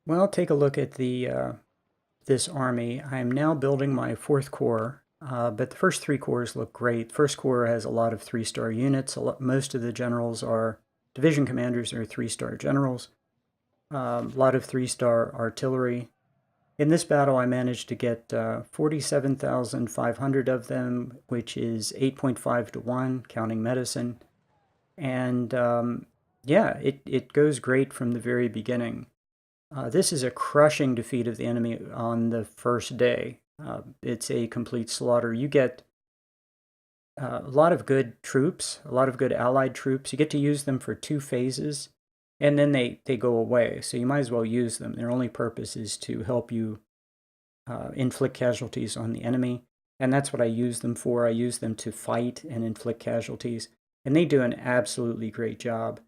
Well, take a look at this army. I'm now building my fourth corps, but the first three corps look great. First corps has a lot of three-star units. Most of the generals are division commanders are three-star generals. A lot of three-star artillery. In this battle, I managed to get 47,500 of them, which is 8.5 to 1, counting medicine. And yeah, it goes great from the very beginning. This is a crushing defeat of the enemy on the first day. It's a complete slaughter. You get a lot of good troops, a lot of good allied troops. You get to use them for 2 phases, and then they go away. So you might as well use them. Their only purpose is to help you inflict casualties on the enemy, and that's what I use them for. I use them to fight and inflict casualties, and they do an absolutely great job.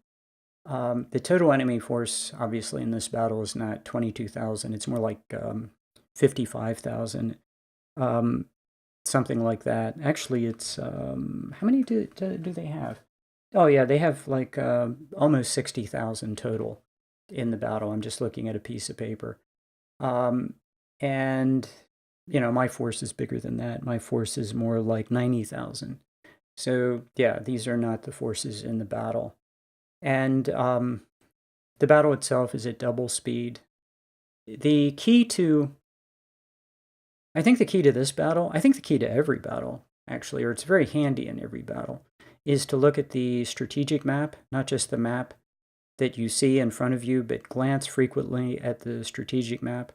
The total enemy force, obviously, in this battle is not 22,000. It's more like 55,000, something like that. Actually, it's how many do they have? Oh yeah, they have like almost 60,000 total in the battle. I'm just looking at a piece of paper, and my force is bigger than that. My force is more like 90,000. So yeah, these are not the forces in the battle. And the battle itself is at double speed. The key to, I think the key to this battle, I think the key to every battle, actually, or it's very handy in every battle, is to look at the strategic map, not just the map that you see in front of you, but glance frequently at the strategic map.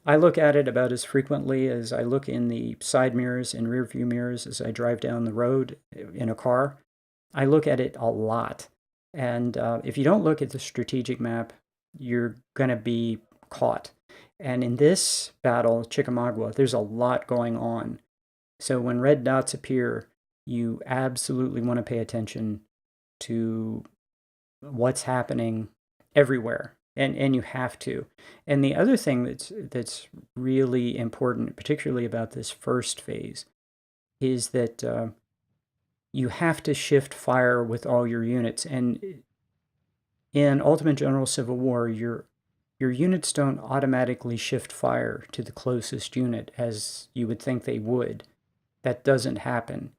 I look at it about as frequently as I look in the side mirrors and rear view mirrors as I drive down the road in a car. I look at it a lot. And if you don't look at the strategic map, you're going to be caught. And in this battle, Chickamauga, there's a lot going on. So when red dots appear, you absolutely want to pay attention to what's happening everywhere. And you have to. And the other thing that's really important, particularly about this first phase, is that you have to shift fire with all your units. And in Ultimate General Civil War, your units don't automatically shift fire to the closest unit as you would think they would. That doesn't happen.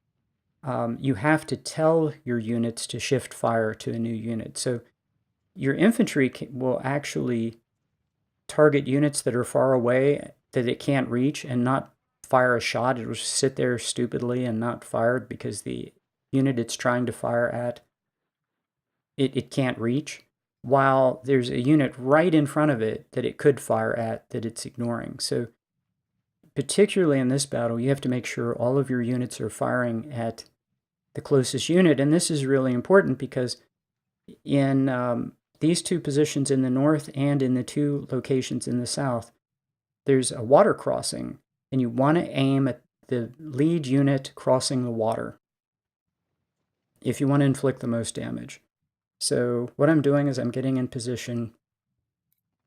You have to tell your units to shift fire to a new unit. So your infantry will actually target units that are far away that it can't reach and not fire a shot. It will sit there stupidly and not fired because the unit it's trying to fire at, it can't reach, while there's a unit right in front of it that it could fire at that it's ignoring. So particularly in this battle, you have to make sure all of your units are firing at the closest unit. And this is really important because in these two positions in the north and in the two locations in the south, there's a water crossing, and you want to aim at the lead unit crossing the water if you want to inflict the most damage. So what I'm doing is I'm getting in position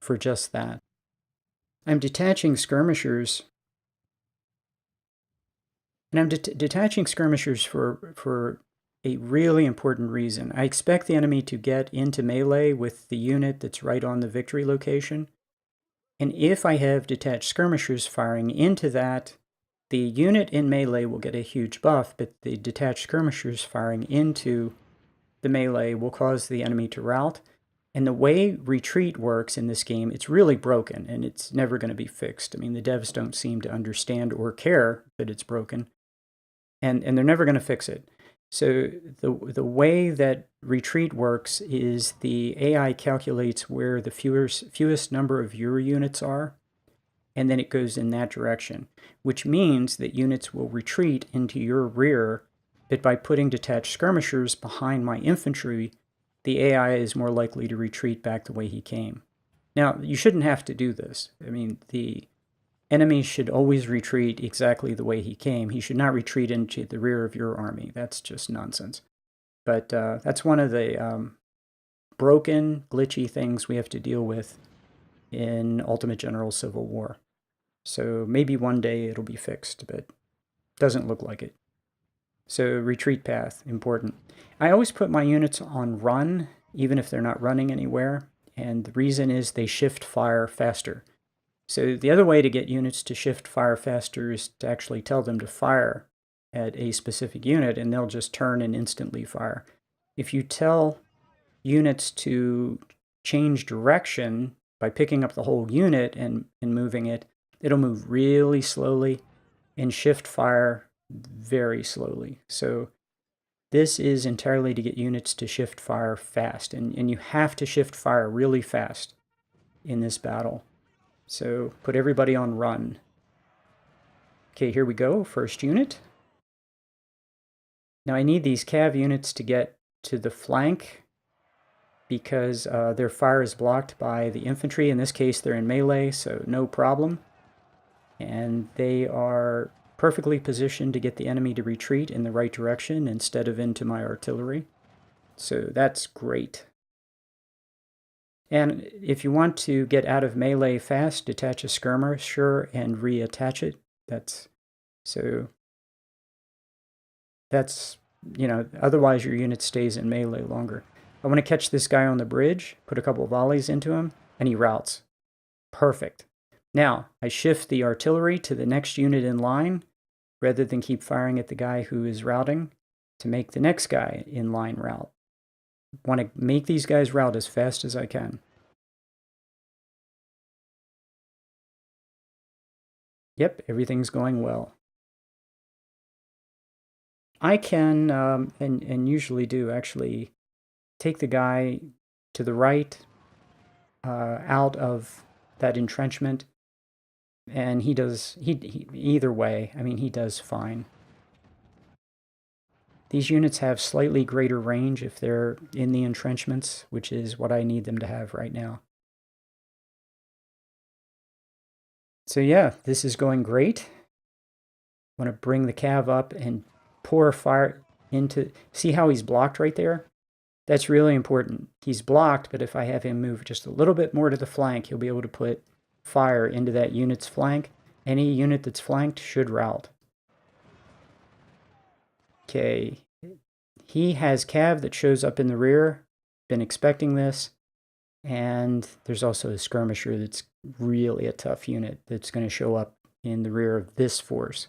for just that. I'm detaching skirmishers, and I'm detaching skirmishers for a really important reason. I expect the enemy to get into melee with the unit that's right on the victory location, and if I have detached skirmishers firing into that, the unit in melee will get a huge buff, but the detached skirmishers firing into the melee will cause the enemy to rout. And the way retreat works in this game, it's really broken, and it's never going to be fixed. I mean, the devs don't seem to understand or care that it's broken, and they're never going to fix it. So the way that retreat works is the AI calculates where the fewest number of your units are, and then it goes in that direction, which means that units will retreat into your rear, but by putting detached skirmishers behind my infantry, the AI is more likely to retreat back the way he came. Now, you shouldn't have to do this. I mean, the enemy should always retreat exactly the way he came. He should not retreat into the rear of your army. That's just nonsense. But that's one of the broken, glitchy things we have to deal with in Ultimate General Civil War. So maybe one day it'll be fixed, but doesn't look like it. So retreat path, important. I always put my units on run, even if they're not running anywhere. and the reason is they shift fire faster. So the other way to get units to shift fire faster is to actually tell them to fire at a specific unit, and they'll just turn and instantly fire. If you tell units to change direction by picking up the whole unit and moving it, it'll move really slowly and shift fire very slowly. So this is entirely to get units to shift fire fast, and you have to shift fire really fast in this battle. So put everybody on run. Okay, here we go, first unit. Now I need these cav units to get to the flank because their fire is blocked by the infantry. In this case, they're in melee, so no problem. And they are perfectly positioned to get the enemy to retreat in the right direction instead of into my artillery. So that's great. And if you want to get out of melee fast, detach a skirmisher and reattach it. That's, you know, otherwise your unit stays in melee longer. I want to catch this guy on the bridge, put a couple of volleys into him, and he routs. Perfect. Now, I shift the artillery to the next unit in line, rather than keep firing at the guy who is routing, to make the next guy in line rout. I want to make these guys rout as fast as I can. Yep, everything's going well. I can, and usually do actually, take the guy to the right out of that entrenchment, and he does, either way, I mean, he does fine. These units have slightly greater range if they're in the entrenchments, which is what I need them to have right now. So yeah, this is going great. I want to bring the cav up and pour fire into, see how he's blocked right there? That's really important. He's blocked, but if I have him move just a little bit more to the flank, he'll be able to put fire into that unit's flank. Any unit that's flanked should rout. Okay, he has cav that shows up in the rear. Been expecting this. And there's also a skirmisher that's really a tough unit that's going to show up in the rear of this force.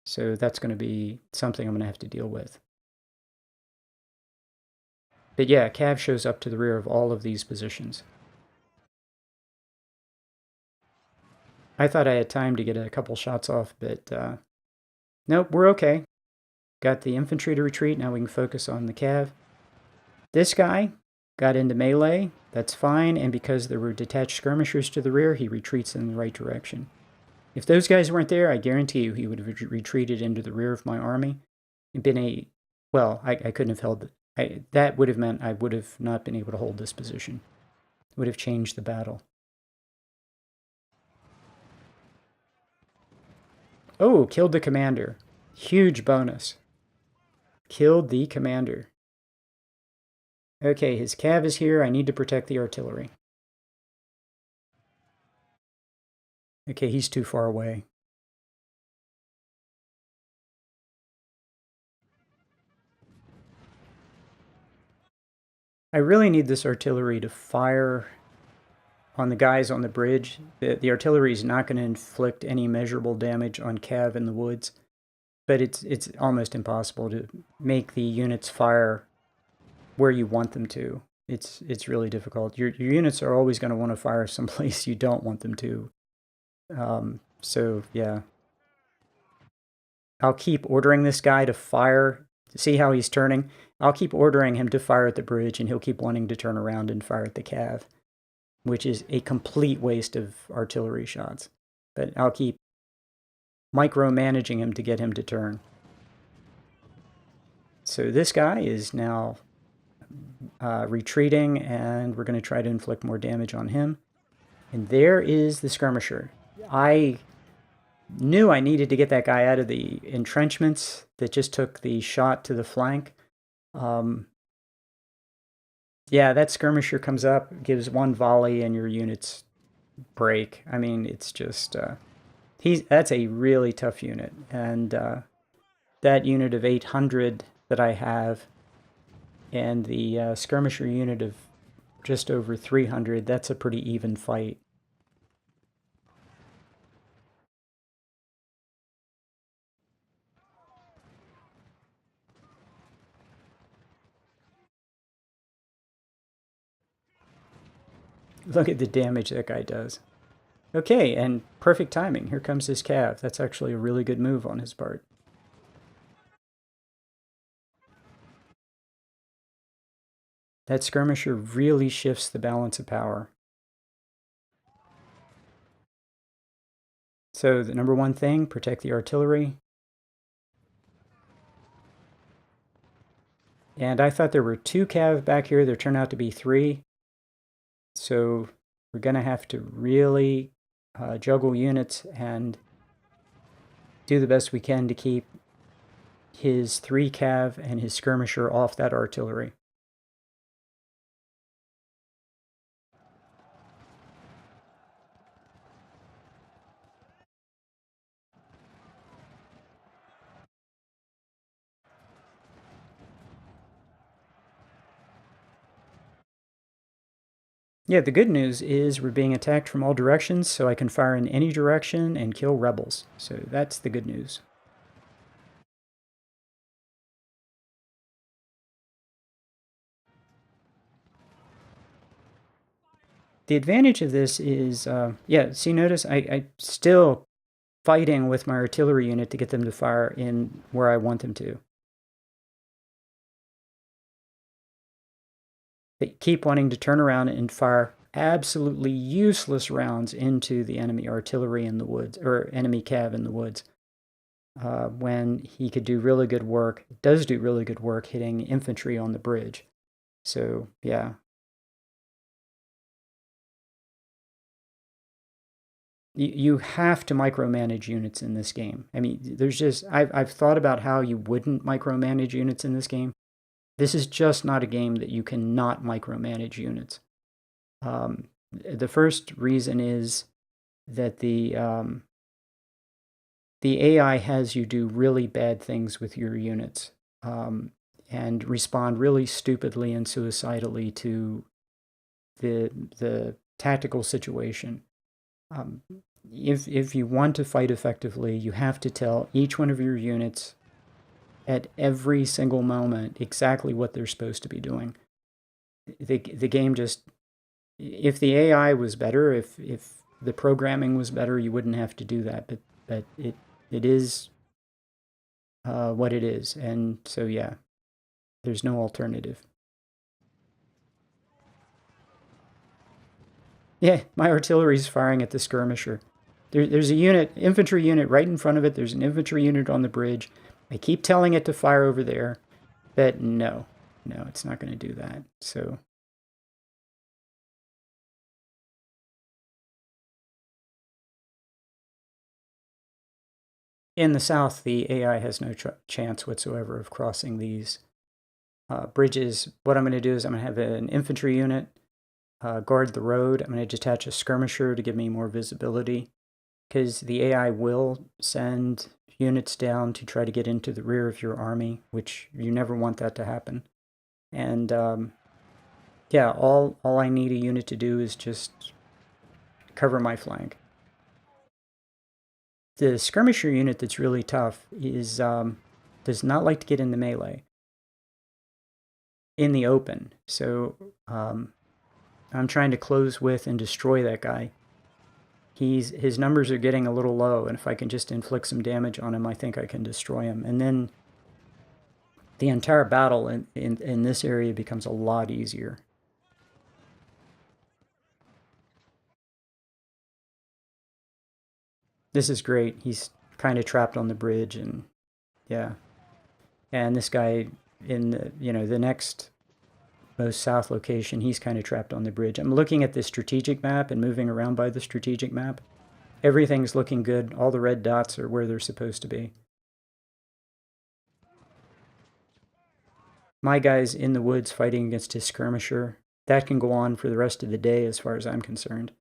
So that's going to be something I'm going to have to deal with. But yeah, cav shows up to the rear of all of these positions. I thought I had time to get a couple shots off, but nope, we're okay. Got the infantry to retreat, now we can focus on the cav. This guy got into melee, that's fine, and because there were detached skirmishers to the rear, he retreats in the right direction. If those guys weren't there, I guarantee you he would have retreated into the rear of my army. And been well, I couldn't have held it. That would have meant I would have not been able to hold this position. It would have changed the battle. Oh, killed the commander. Huge bonus. Killed the commander. Okay, his cav is here. I need to protect the artillery. Okay, he's too far away. I really need this artillery to fire on the guys on the bridge. The artillery is not going to inflict any measurable damage on cav in the woods, but it's almost impossible to make the units fire where you want them to. It's really difficult. Your units are always going to want to fire someplace you don't want them to. So yeah, I'll keep ordering this guy to fire. See how he's turning? I'll keep ordering him to fire at the bridge, and he'll keep wanting to turn around and fire at the cav, which is a complete waste of artillery shots. But I'll keep micromanaging him to get him to turn. So this guy is now retreating, and we're going to try to inflict more damage on him. And there is the skirmisher. I knew I needed to get that guy out of the entrenchments that just took the shot to the flank. Yeah, that skirmisher comes up, gives one volley, and your units break. I mean, it's just... that's a really tough unit. And that unit of 800 that I have, and the skirmisher unit of just over 300. That's a pretty even fight. Look at the damage that guy does. Okay, and perfect timing. Here comes his cav. That's actually a really good move on his part. That skirmisher really shifts the balance of power. So the number one thing, protect the artillery. And I thought there were 2 cav back here. There turned out to be 3. So we're going to have to really juggle units and do the best we can to keep his 3 cav and his skirmisher off that artillery. Yeah, the good news is we're being attacked from all directions, so I can fire in any direction and kill rebels. So that's the good news. The advantage of this is, yeah, see, notice I still fighting with my artillery unit to get them to fire in where I want them to. They keep wanting to turn around and fire absolutely useless rounds into the enemy artillery in the woods, or enemy cav in the woods, when he could do really good work, does do really good work hitting infantry on the bridge. So, yeah. You have to micromanage units in this game. I mean, there's just, I've thought about how you wouldn't micromanage units in this game. This is just not a game that you cannot micromanage units. The first reason is that the AI has you do really bad things with your units, and respond really stupidly and suicidally to the tactical situation. If you want to fight effectively, you have to tell each one of your units at every single moment exactly what they're supposed to be doing. The game just, if the AI was better, if the programming was better, you wouldn't have to do that. But it is what it is, and so yeah, there's no alternative. Yeah, my artillery's firing at the skirmisher. There's a unit, infantry unit right in front of it. There's an infantry unit on the bridge. I keep telling it to fire over there, but no, it's not going to do that. So in the south, the AI has no chance whatsoever of crossing these bridges. What I'm going to do is I'm going to have an infantry unit guard the road. I'm going to detach a skirmisher to give me more visibility, because the AI will send units down to try to get into the rear of your army, which you never want that to happen. And yeah, all I need a unit to do is just cover my flank. The skirmisher unit that's really tough is does not like to get in the melee in the open. So I'm trying to close with and destroy that guy. His numbers are getting a little low, and if I can just inflict some damage on him, I think I can destroy him. And then the entire battle in this area becomes a lot easier. This is great. He's kind of trapped on the bridge, and yeah. And this guy in the next most south location, he's kind of trapped on the bridge. I'm looking at the strategic map and moving around by the strategic map. Everything's looking good. All the red dots are where they're supposed to be. My guy's in the woods fighting against his skirmisher. That can go on for the rest of the day as far as I'm concerned.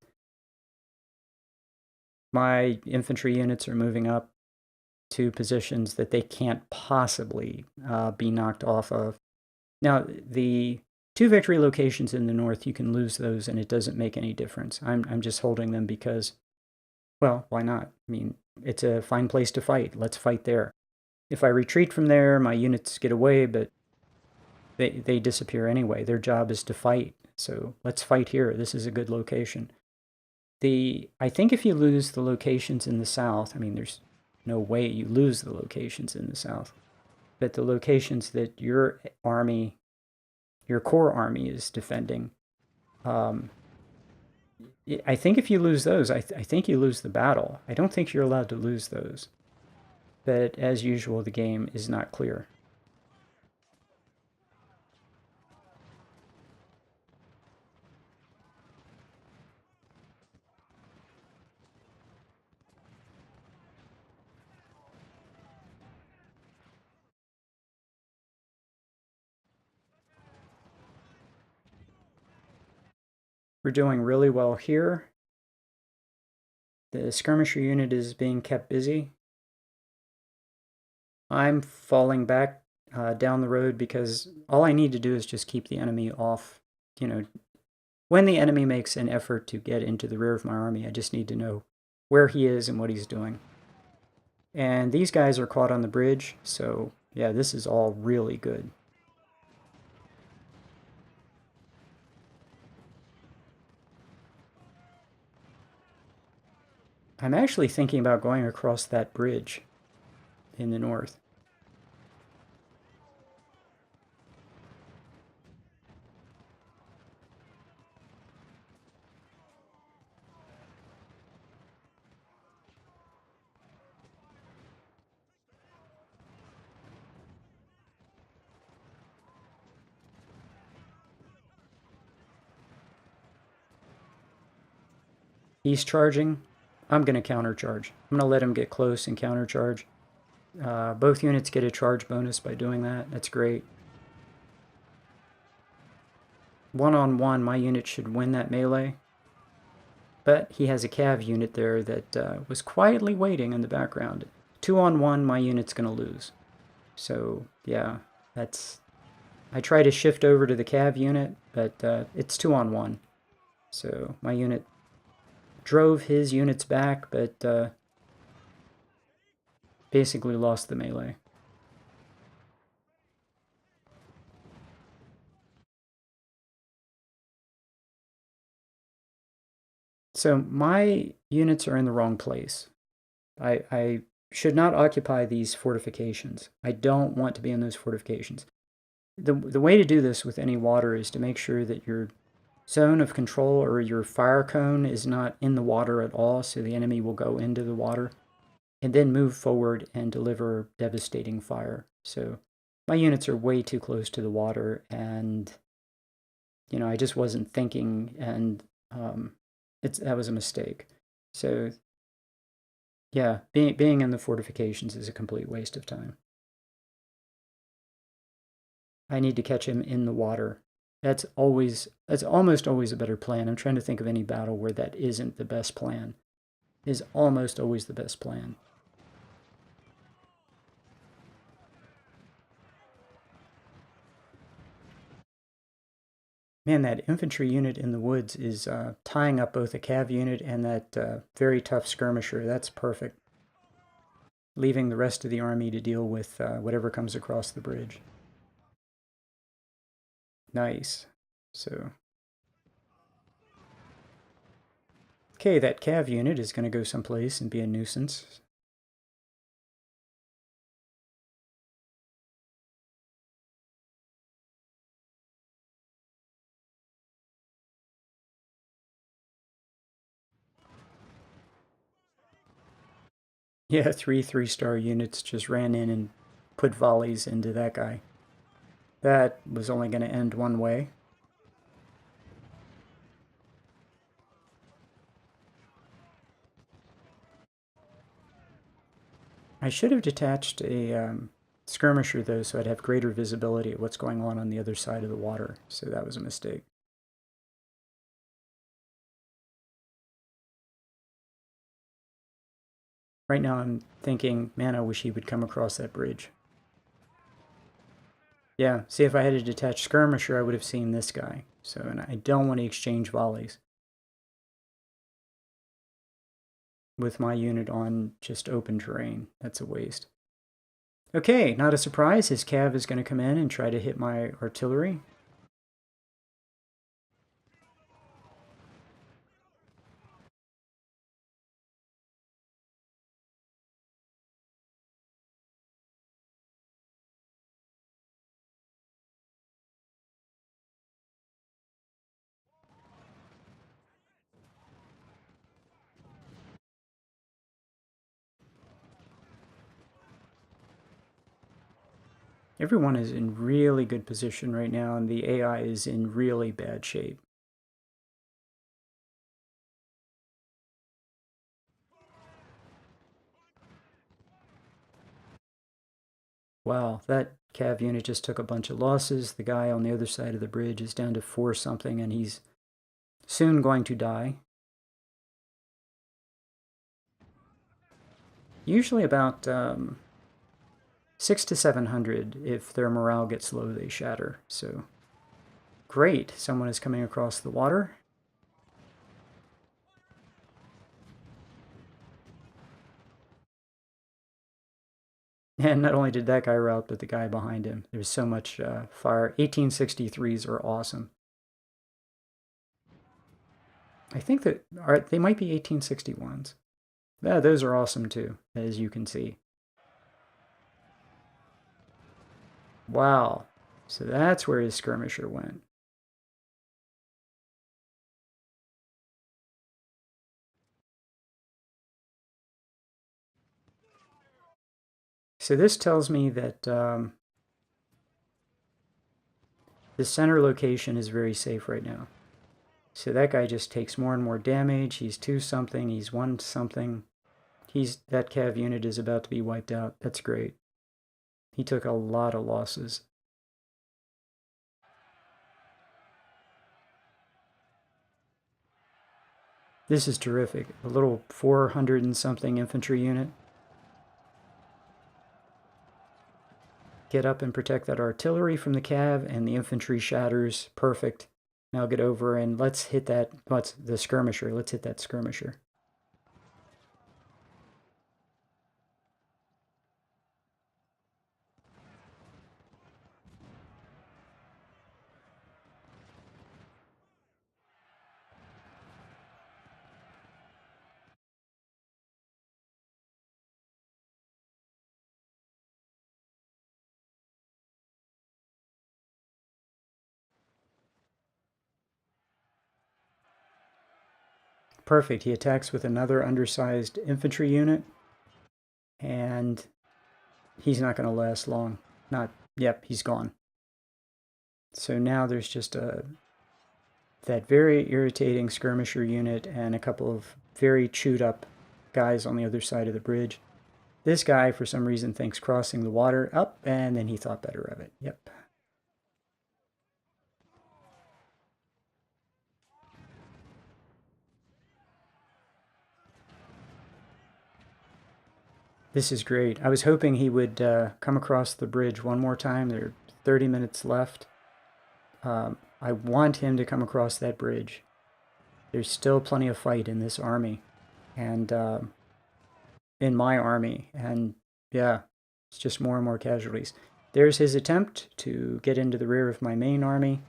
My infantry units are moving up to positions that they can't possibly be knocked off of. Now, the 2 victory locations in the north, you can lose those and it doesn't make any difference. I'm just holding them because, well, why not? I mean, it's a fine place to fight. Let's fight there. If I retreat from there, my units get away, but they disappear anyway. Their job is to fight. So let's fight here. This is a good location. I think if you lose the locations in the south, I mean, there's no way you lose the locations in the south, but the locations that your army, your core army is defending, I think if you lose those, I think you lose the battle. I don't think you're allowed to lose those. But as usual, the game is not clear. We're doing really well here. The skirmisher unit is being kept busy. I'm falling back down the road because all I need to do is just keep the enemy off. You know, when the enemy makes an effort to get into the rear of my army, I just need to know where he is and what he's doing. And these guys are caught on the bridge, so yeah, this is all really good. I'm actually thinking about going across that bridge in the north. He's charging. I'm going to countercharge. I'm going to let him get close and countercharge. Both units get a charge bonus by doing that. That's great. 1-on-1, my unit should win that melee. But he has a cav unit there that was quietly waiting in the background. 2-on-1, my unit's going to lose. So, yeah, that's... I try to shift over to the cav unit, but it's 2-on-1. So my unit drove his units back, but basically lost the melee. So my units are in the wrong place. I should not occupy these fortifications. I don't want to be in those fortifications. The way to do this with any water is to make sure that your zone of control or your fire cone is not in the water at all, so the enemy will go into the water and then move forward and deliver devastating fire. So my units are way too close to the water, and I just wasn't thinking, and that was a mistake. So yeah, being in the fortifications is a complete waste of time. I need to catch him in the water. That's almost always a better plan. I'm trying to think of any battle where that isn't the best plan. It is almost always the best plan. Man, that infantry unit in the woods is tying up both a cav unit and that very tough skirmisher. That's perfect. Leaving the rest of the army to deal with whatever comes across the bridge. Nice. So, okay, that cav unit is going to go someplace and be a nuisance. Yeah, three-star units just ran in and put volleys into that guy. That was only going to end one way. I should have detached a skirmisher, though, so I'd have greater visibility at what's going on the other side of the water. So that was a mistake. Right now I'm thinking, man, I wish he would come across that bridge. Yeah, see, if I had a detached skirmisher, I would have seen this guy. So, and I don't want to exchange volleys with my unit on just open terrain. That's a waste. Okay, not a surprise. His cav is going to come in and try to hit my artillery. Everyone is in really good position right now, and the AI is in really bad shape. Wow, that cav unit just took a bunch of losses. The guy on the other side of the bridge is down to 4 something, and he's soon going to die. Usually about 6 to 700. If their morale gets low, they shatter. So great, someone is coming across the water. And not only did that guy rout, but the guy behind him. There's so much fire. 1863s are awesome. I think that they might be 1861s. Yeah, those are awesome too, as you can see. Wow. So that's where his skirmisher went. So this tells me that the center location is very safe right now. So that guy just takes more and more damage. He's 2 something. He's 1 something. That cav unit is about to be wiped out. That's great. He took a lot of losses. This is terrific. A little 400 and something infantry unit. Get up and protect that artillery from the cav, and the infantry shatters. Perfect. Now get over and let's hit that. What's the skirmisher? Let's hit that skirmisher. Perfect. He attacks with another undersized infantry unit, and he's not going to last long. Yep, he's gone. So now there's just that very irritating skirmisher unit and a couple of very chewed up guys on the other side of the bridge. This guy, for some reason, thinks crossing the water up, and then he thought better of it. Yep. This is great. I was hoping he would come across the bridge one more time. There are 30 minutes left. I want him to come across that bridge. There's still plenty of fight in this army, and in my army, and yeah, it's just more and more casualties. There's his attempt to get into the rear of my main army.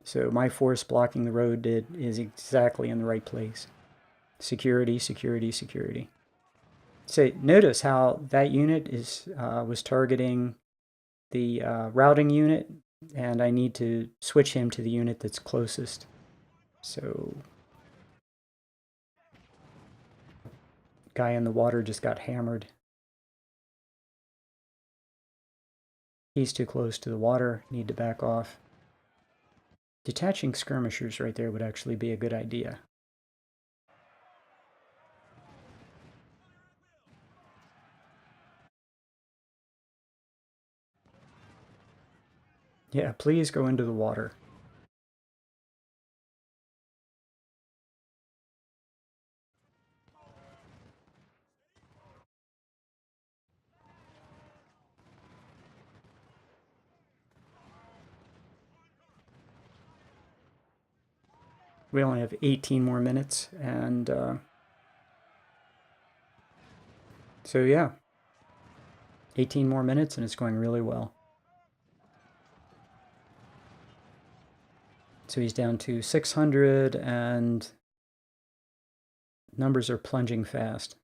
So my force blocking the road is exactly in the right place. Security, security, security. So notice how that unit was targeting the routing unit, and I need to switch him to the unit that's closest. So guy in the water just got hammered. He's too close to the water, need to back off. Detaching skirmishers right there would actually be a good idea. Yeah, please go into the water. We only have 18 more minutes, and so yeah, 18 more minutes, and it's going really well. So he's down to 600, and numbers are plunging fast.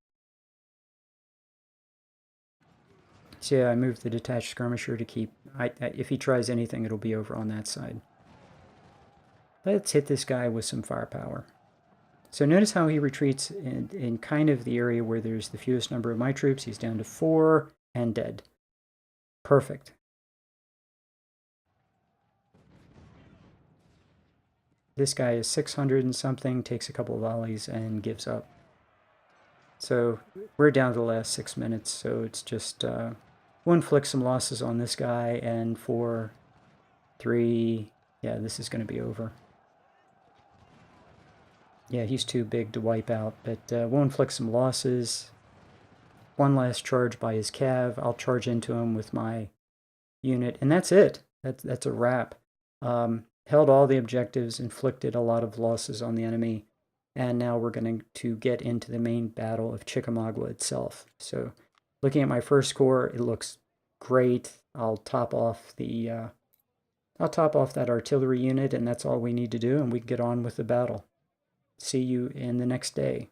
So yeah, I moved the detached skirmisher to keep... if he tries anything, it'll be over on that side. Let's hit this guy with some firepower. So notice how he retreats in kind of the area where there's the fewest number of my troops. He's down to 4 and dead. Perfect. This guy is 600 and something, takes a couple of volleys and gives up. So we're down to the last 6 minutes, so it's just we'll inflict some losses on this guy, and 4, 3, yeah, this is going to be over. Yeah, he's too big to wipe out, but we'll inflict some losses. One last charge by his cav. I'll charge into him with my unit, and that's it. That's a wrap. Held all the objectives, inflicted a lot of losses on the enemy, and now we're going to get into the main battle of Chickamauga itself. So looking at my first corps, it looks great. I'll top off that artillery unit, and that's all we need to do, and we can get on with the battle. See you in the next day.